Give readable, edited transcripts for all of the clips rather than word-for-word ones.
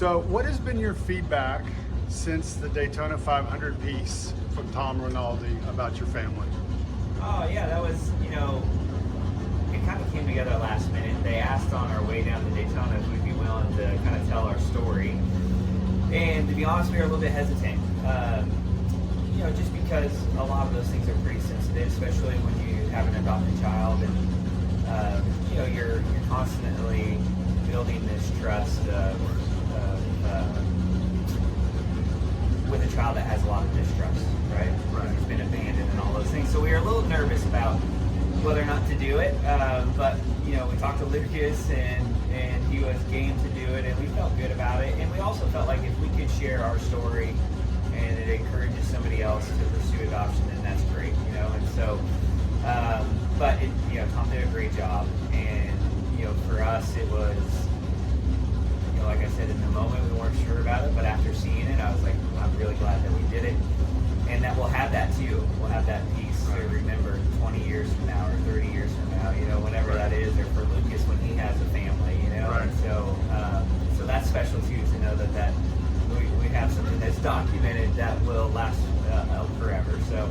So what has been your feedback since the Daytona 500 piece from Tom Rinaldi about your family? Oh yeah, that was, it kind of came together last minute. They asked on our way down to Daytona if we'd be willing to kind of tell our story. And to be honest, we were a little bit hesitant. Just because a lot of those things are pretty sensitive, especially when you have an adopted child and, you're constantly building this trust with a child that has a lot of distrust, right? He's been abandoned and all those things. So we were a little nervous about whether or not to do it. But, we talked to Lucas and he was game to do it and we felt good about it. And we also felt like if we could share our story and it encourages somebody else to pursue adoption, then that's great, And so, Tom did a great job. And, for us, it was, like I said, in the moment we weren't sure about it, but after seeing it, I was like, I'm really glad that we did it. And that we'll have that too. We'll have that piece to remember 20 years from now or 30 years from now, whenever that is, or for Lucas when he has a family, And so that's special too, to know that we have something that's documented that will last forever. So,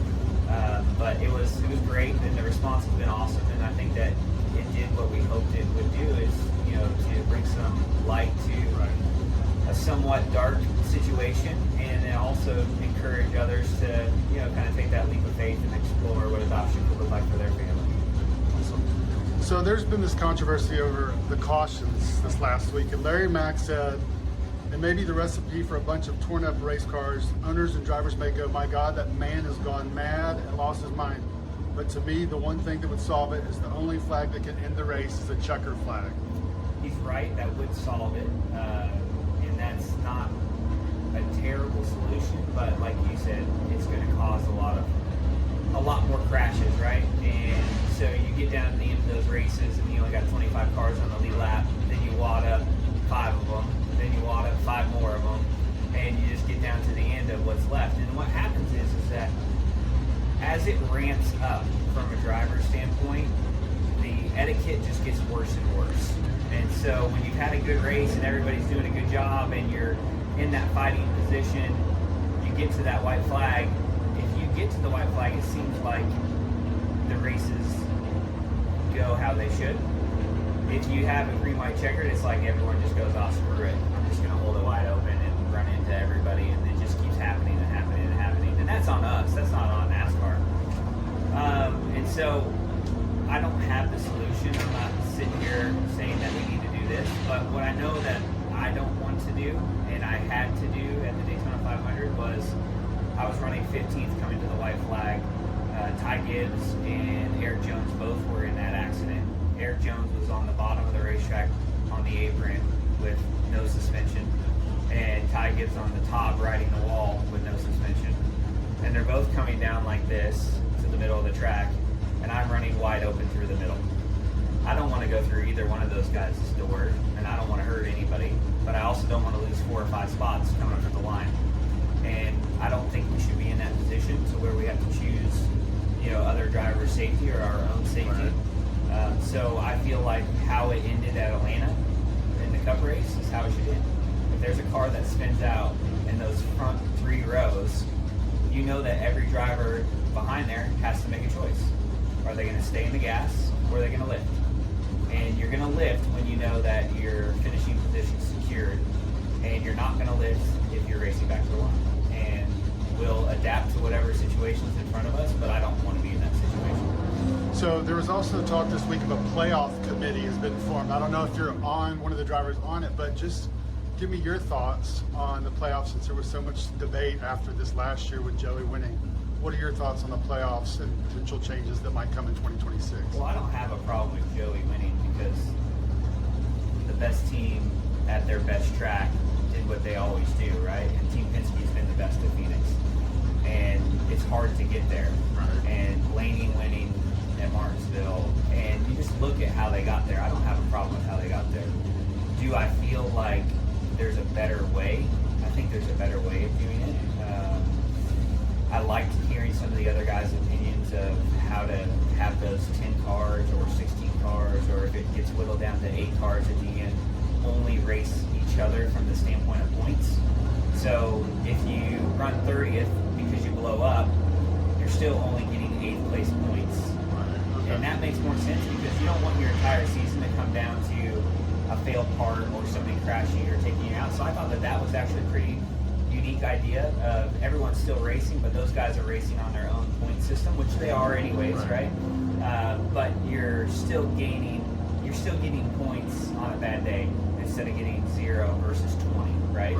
but it was great, and the response has been awesome. And I think that it did what we hoped it would do, is to bring some light to a somewhat dark situation, and then also encourage others to kind of take that leap of faith and explore what adoption could look like for their family. Awesome. So there's been this controversy over the cautions this last week, and Larry Mack said it may be the recipe for a bunch of torn up race cars. Owners and drivers may go, my God, that man has gone mad and lost his mind. But to me, the one thing that would solve it is the only flag that can end the race is a checker flag. He's right, that would solve it. And that's not a terrible solution, but like you said, it's going to cause a lot more crashes, right? And so you get down to the end of those races and you only got 25 cars on the lead lap, then you wad up 5 of them, then you wad up 5 more of them, and you just get down to the end of what's left. And what happens is that as it ramps up from a driver's standpoint, the etiquette just gets worse and worse. And so when you've had a good race and everybody's doing a good job and you're in that fighting position, you get to that white flag. If you get to the white flag, it seems like the races go how they should. If you have a green-white checkered, it's like everyone just goes, oh, screw it. I'm just going to hold it wide open and run into everybody, and it just keeps happening and happening and happening. And that's on us. That's not on NASCAR. And so I don't have the solution. I'm not sitting here saying that we need to do this. But what I know that I don't want to do, and I had to do at the Daytona 500, was I was running 15th coming to the white flag. Ty Gibbs and Eric Jones both were in that accident. Eric Jones was on the bottom of the racetrack on the apron with no suspension, and Ty Gibbs on the top riding the wall with no suspension. And they're both coming down like this to the middle of the track, and I'm running wide open through the middle. I don't want to go through either one of those guys' door, and I don't want to hurt anybody, but I also don't want to lose 4 or 5 spots coming up to the line. And I don't think we should be in that position to where we have to choose, other drivers' safety or our own safety. So I feel like how it ended at Atlanta in the Cup race is how it should end. If there's a car that spins out in those front 3 rows, you know that every driver behind there has to make a choice. Are they going to stay in the gas, or are they going to lift? And you're going to lift when you know that your finishing position is secured, and you're not going to lift if you're racing back to the line. And we'll adapt to whatever situation's in front of us, but I don't want to be in that situation. So there was also talk this week of a playoff committee has been formed. I don't know if you're one of the drivers on it, but just give me your thoughts on the playoffs, since there was so much debate after this last year with Joey winning. What are your thoughts on the playoffs and potential changes that might come in 2026? Well, I don't have a problem with Joey winning, because the best team at their best track did what they always do, right? And Team Penske's been the best at Phoenix. And it's hard to get there. Right. And Blaney winning at Martinsville, and you just look at how they got there. I don't have a problem with how they got there. Do I feel like there's a better way? I think there's a better way of doing it. I liked hearing some of the other guys' opinions of how to have those 10 cars or 16 cars, or if it gets whittled down to 8 cars at the end, only race each other from the standpoint of so if you run 30th because you blow up, you're still only getting 8th place points. Okay. And that makes more sense because you don't want your entire season to come down to a failed part or something crashing or taking you out. So I thought that that was actually a pretty unique idea of everyone's still racing, but those guys are racing on their own point system, which they are anyways, right? But you're still getting points on a bad day instead of getting 0 versus 20, right?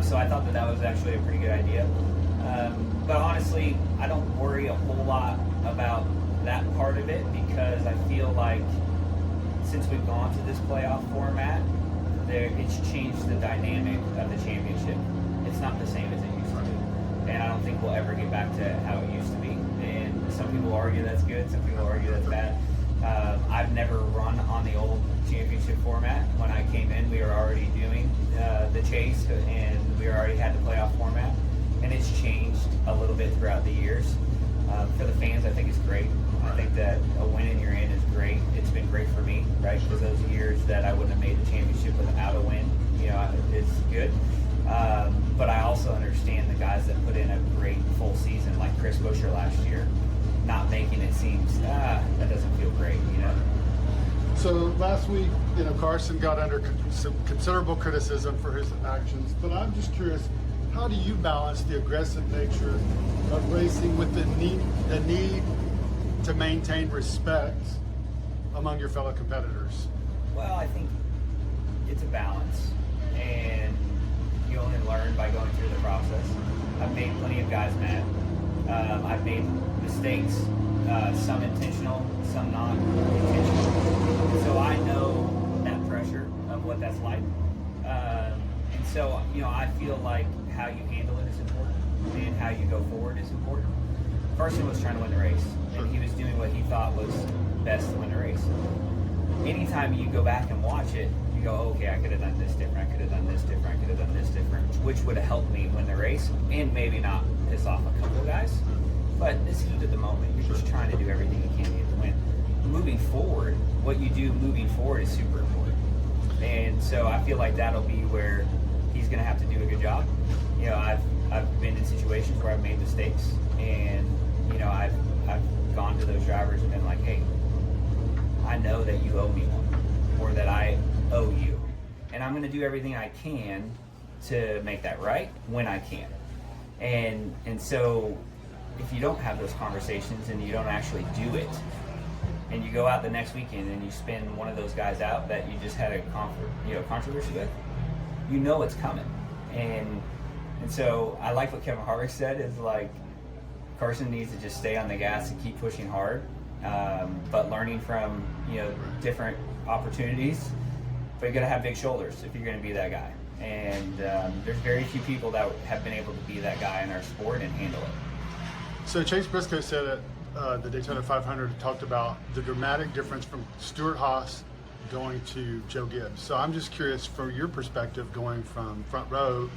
So I thought that that was actually a pretty good idea. But honestly, I don't worry a whole lot about that part of it because I feel like since we've gone to this playoff format, it's changed the dynamic of the championship. It's not the same as it used to be. And I don't think we'll ever get back to how it used to be. And some people argue that's good, some people argue that's bad. I've never run on the old championship format. When I came in, we were already doing the chase, and we already had the playoff format. And it's changed a little bit throughout the years. For the fans, I think it's great. I think that a win and you're in is great. It's been great for me, right? Because those years that I wouldn't have made the championship without a win, it's good. But I also understand the guys that put in a great full season, like Chris Buescher last year, not making it seems, that doesn't feel great, So last week, Carson got under some considerable criticism for his actions, but I'm just curious, how do you balance the aggressive nature of racing with the need to maintain respect among your fellow competitors? Well, I think it's a balance, and you only learn by going through the process. I've made plenty of guys mad. I've made mistakes, some intentional, some not intentional. So I know that pressure of what that's like. And so, I feel like how you handle it is important, and how you go forward is important. Carson was trying to win the race, and he was doing what he thought was best to win the race. Anytime you go back and watch it, you go, okay, I could have done this different, I could have done this different, I could have done this different, which would have helped me win the race, and maybe not piss off a couple of guys. But this heat of the moment, you're just trying to do everything you can to get the win. Moving forward, what you do moving forward is super important. And so I feel like that'll be where he's going to have to do a good job. I've been in situations where I've made mistakes, and I've gone to those drivers and been like, hey, I know that you owe me one, or that I owe you, and I'm going to do everything I can to make that right when I can. And so if you don't have those conversations and you don't actually do it, and you go out the next weekend and you spin one of those guys out that you just had a controversy with, it's coming. And so I like what Kevin Harvick said, is like Carson needs to just stay on the gas and keep pushing hard, but learning from different opportunities. But you got to have big shoulders if you're going to be that guy. And there's very few people that have been able to be that guy in our sport and handle it. So Chase Briscoe said at the Daytona 500, talked about the dramatic difference from Stuart Haas going to Joe Gibbs. So I'm just curious, from your perspective, going from Front Row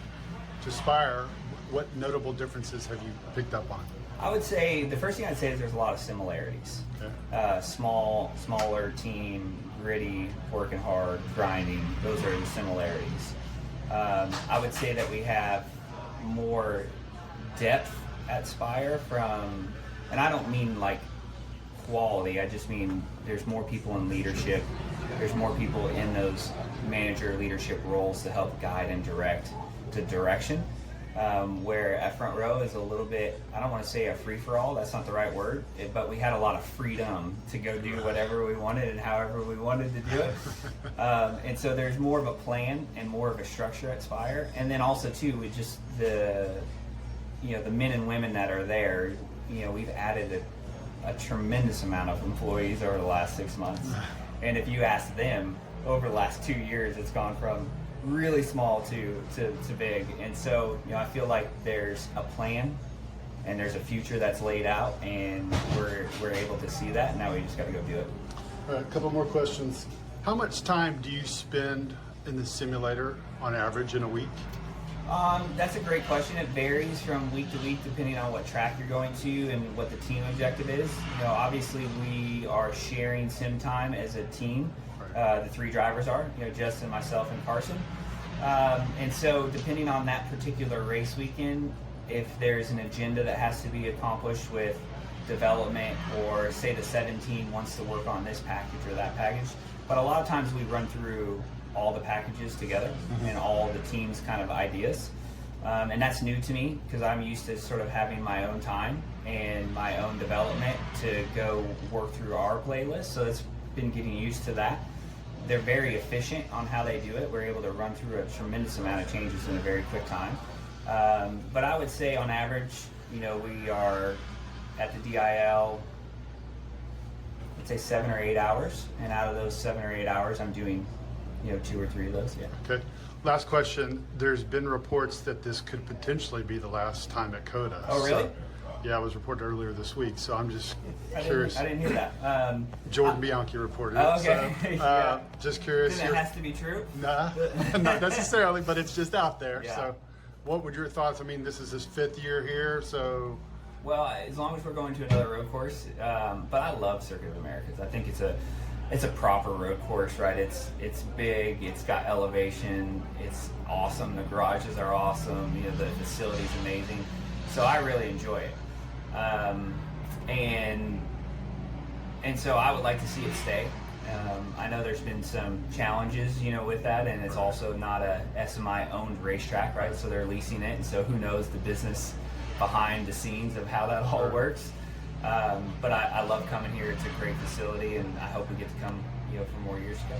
to Spire, what notable differences have you picked up on? I would say the first thing I'd say is there's a lot of similarities. Okay. Smaller team, gritty, working hard, grinding. Those are the similarities. I would say that we have more depth at Spire and I don't mean like quality, I just mean there's more people in leadership, there's more people in those manager leadership roles to help guide and direct to direction, where at Front Row is a little bit, I don't want to say a free-for-all, that's not the right word, but we had a lot of freedom to go do whatever we wanted and however we wanted to do it. And so there's more of a plan and more of a structure at Spire. And then also too, with just the men and women that are there, we've added a tremendous amount of employees over the last 6 months. And if you ask them, over the last 2 years, it's gone from really small to big. And so, I feel like there's a plan and there's a future that's laid out, and we're able to see that. Now we just got to go do it. All right, a couple more questions. How much time do you spend in the simulator on average in a week? That's a great question. It varies from week to week depending on what track you're going to and what the team objective is. Obviously we are sharing sim time as a team. The 3 drivers are, Justin, myself, and Carson. And so depending on that particular race weekend, if there's an agenda that has to be accomplished with development, or say the 17 wants to work on this package or that package, but a lot of times we run through all the packages together and all the teams' kind of ideas. And that's new to me because I'm used to sort of having my own time and my own development to go work through our playlist. So it's been getting used to that. They're very efficient on how they do it. We're able to run through a tremendous amount of changes in a very quick time. But I would say on average, we are at the DIL, let's say 7 or 8 hours. And out of those 7 or 8 hours, I'm doing 2 or 3 of those, yeah. Okay. Last question. There's been reports that this could potentially be the last time at COTA. Oh, really? So, yeah, it was reported earlier this week, so I'm just curious. I didn't hear that. Jordan Bianchi reported it. Oh, okay. So, Yeah. just curious. Then it has to be true? Nah, not necessarily, but it's just out there. Yeah. So what would your thoughts? I mean, this is his 5th year here, so... Well, as long as we're going to another road course, but I love Circuit of Americas. I think it's a proper road course, right? It's big, it's got elevation, it's awesome. The garages are awesome. The facility's amazing. So I really enjoy it, and so I would like to see it stay. I know there's been some challenges, with that, and it's also not a SMI owned racetrack, right? So they're leasing it, and so who knows the business behind the scenes of how that all works. But I love coming here. It's a great facility, and I hope we get to come, for more years to go.